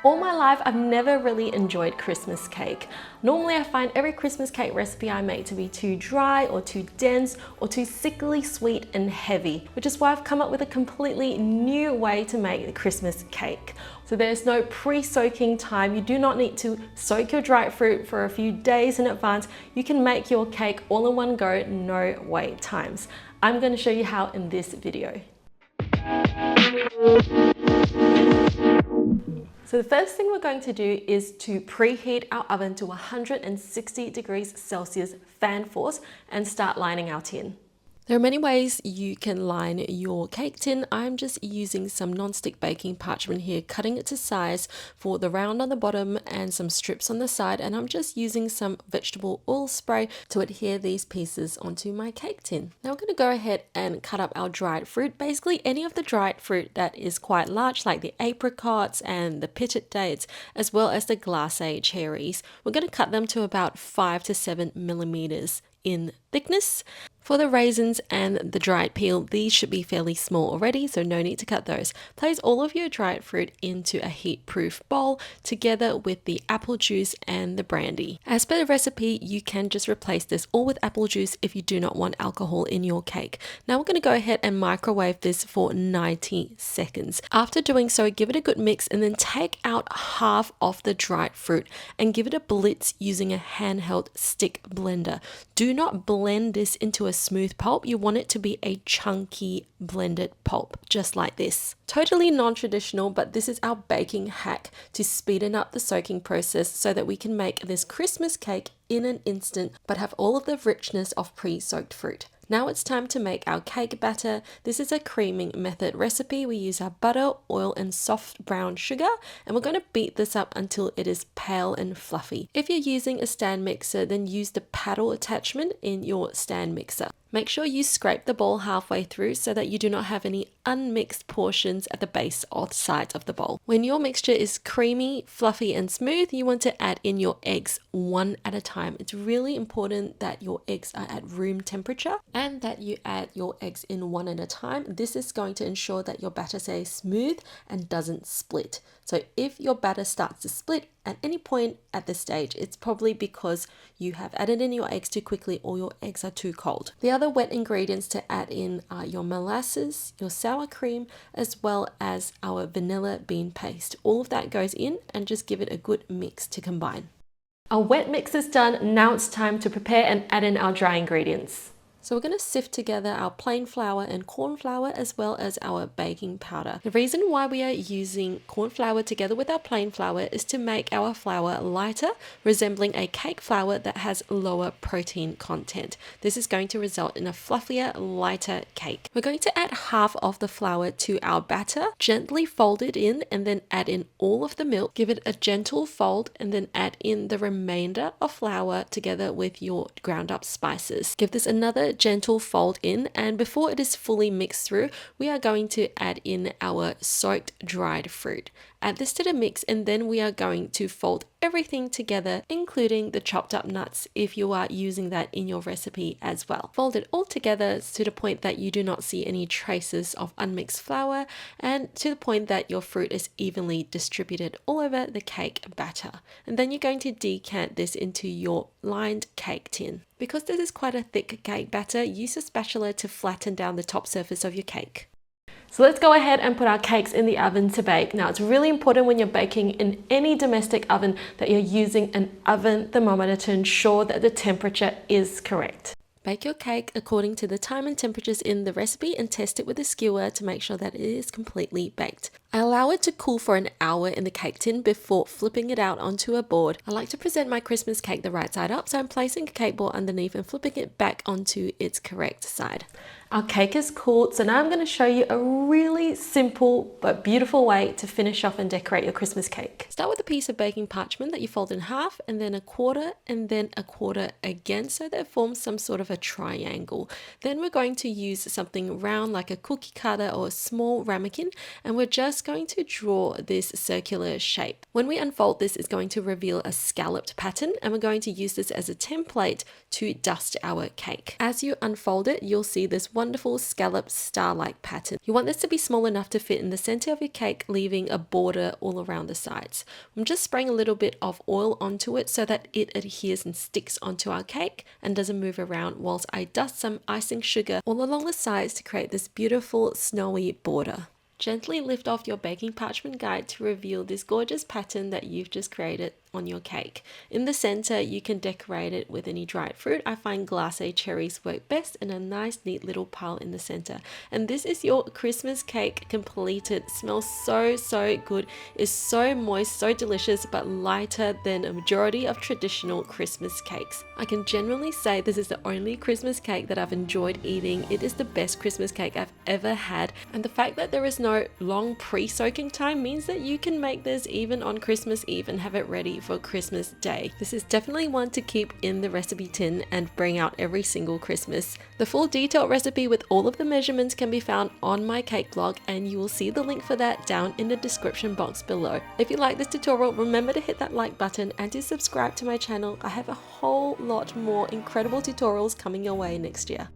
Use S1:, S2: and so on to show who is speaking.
S1: All my life, I've never really enjoyed Christmas cake. Normally, I find every Christmas cake recipe I make to be too dry or too dense or too sickly sweet and heavy, which is why I've come up with a completely new way to make the Christmas cake. So there's no pre-soaking time. You do not need to soak your dried fruit for a few days in advance. You can make your cake all in one go, no wait times. I'm going to show you how in this video. So the first thing we're going to do is to preheat our oven to 160 degrees Celsius fan force and start lining our tin. There are many ways you can line your cake tin. I'm just using some non-stick baking parchment here, cutting it to size for the round on the bottom and some strips on the side, and I'm just using some vegetable oil spray to adhere these pieces onto my cake tin. Now we're going to go ahead and cut up our dried fruit, basically any of the dried fruit that is quite large, like the apricots and the pitted dates, as well as the glacé cherries. We're going to cut them to about 5 to 7 millimeters in thickness. For the raisins and the dried peel, these should be fairly small already, so no need to cut those. Place all of your dried fruit into a heat-proof bowl together with the apple juice and the brandy. As per the recipe, you can just replace this all with apple juice if you do not want alcohol in your cake. Now we're going to go ahead and microwave this for 90 seconds. After doing so, give it a good mix and then take out half of the dried fruit and give it a blitz using a handheld stick blender. Do not blend this into a smooth pulp. You want it to be a chunky blended pulp, just like this. Totally non-traditional, but this is our baking hack to speeden up the soaking process so that we can make this Christmas cake in an instant, but have all of the richness of pre-soaked fruit. Now it's time to make our cake batter. This is a creaming method recipe. We use our butter, oil, and soft brown sugar, and we're going to beat this up until it is pale and fluffy. If you're using a stand mixer, then use the paddle attachment in your stand mixer. Make sure you scrape the bowl halfway through so that you do not have any unmixed portions at the base or sides of the bowl. When your mixture is creamy, fluffy, and smooth, you want to add in your eggs one at a time. It's really important that your eggs are at room temperature and that you add your eggs in one at a time. This is going to ensure that your batter stays smooth and doesn't split. So if your batter starts to split at any point at this stage, it's probably because you have added in your eggs too quickly or your eggs are too cold. The other wet ingredients to add in are your molasses, your sour cream, as well as our vanilla bean paste. All of that goes in and just give it a good mix to combine. Our wet mix is done. Now it's time to prepare and add in our dry ingredients. So we're going to sift together our plain flour and corn flour as well as our baking powder. The reason why we are using corn flour together with our plain flour is to make our flour lighter, resembling a cake flour that has lower protein content. This is going to result in a fluffier, lighter cake. We're going to add half of the flour to our batter, gently fold it in and then add in all of the milk. Give it a gentle fold and then add in the remainder of flour together with your ground up spices. Give this another gentle fold in, and before it is fully mixed through, we are going to add in our soaked dried fruit. Add this to the mix and then we are going to fold everything together, including the chopped up nuts if you are using that in your recipe as well. Fold it all together to the point that you do not see any traces of unmixed flour and to the point that your fruit is evenly distributed all over the cake batter. And then you're going to decant this into your lined cake tin. Because this is quite a thick cake batter, use a spatula to flatten down the top surface of your cake. So let's go ahead and put our cakes in the oven to bake. Now it's really important when you're baking in any domestic oven that you're using an oven thermometer to ensure that the temperature is correct. Bake your cake according to the time and temperatures in the recipe and test it with a skewer to make sure that it is completely baked. I allow it to cool for an hour in the cake tin before flipping it out onto a board. I like to present my Christmas cake the right side up, so I'm placing a cake board underneath and flipping it back onto its correct side. Our cake is cooled, so now I'm going to show you a really simple but beautiful way to finish off and decorate your Christmas cake. Start with a piece of baking parchment that you fold in half and then a quarter again so that it forms some sort of a triangle. Then we're going to use something round like a cookie cutter or a small ramekin, and we're just going to draw this circular shape. When we unfold this, it's going to reveal a scalloped pattern, and we're going to use this as a template to dust our cake. As you unfold it, you'll see this wonderful scallop star-like pattern. You want this to be small enough to fit in the center of your cake, leaving a border all around the sides. I'm just spraying a little bit of oil onto it so that it adheres and sticks onto our cake and doesn't move around, whilst I dust some icing sugar all along the sides to create this beautiful snowy border. Gently lift off your baking parchment guide to reveal this gorgeous pattern that you've just created on your cake. In the center, you can decorate it with any dried fruit. I find glacé cherries work best, and a nice neat little pile in the center. And this is your Christmas cake completed. Smells so good. It's so moist, so delicious, but lighter than a majority of traditional Christmas cakes. I can genuinely say this is the only Christmas cake that I've enjoyed eating. It is the best Christmas cake I've ever had, and the fact that there is no long pre-soaking time means that you can make this even on Christmas Eve and have it ready for Christmas Day. This is definitely one to keep in the recipe tin and bring out every single Christmas. The full detailed recipe with all of the measurements can be found on my cake blog, and you will see the link for that down in the description box below. If you like this tutorial, remember to hit that like button and to subscribe to my channel. I have a whole lot more incredible tutorials coming your way next year.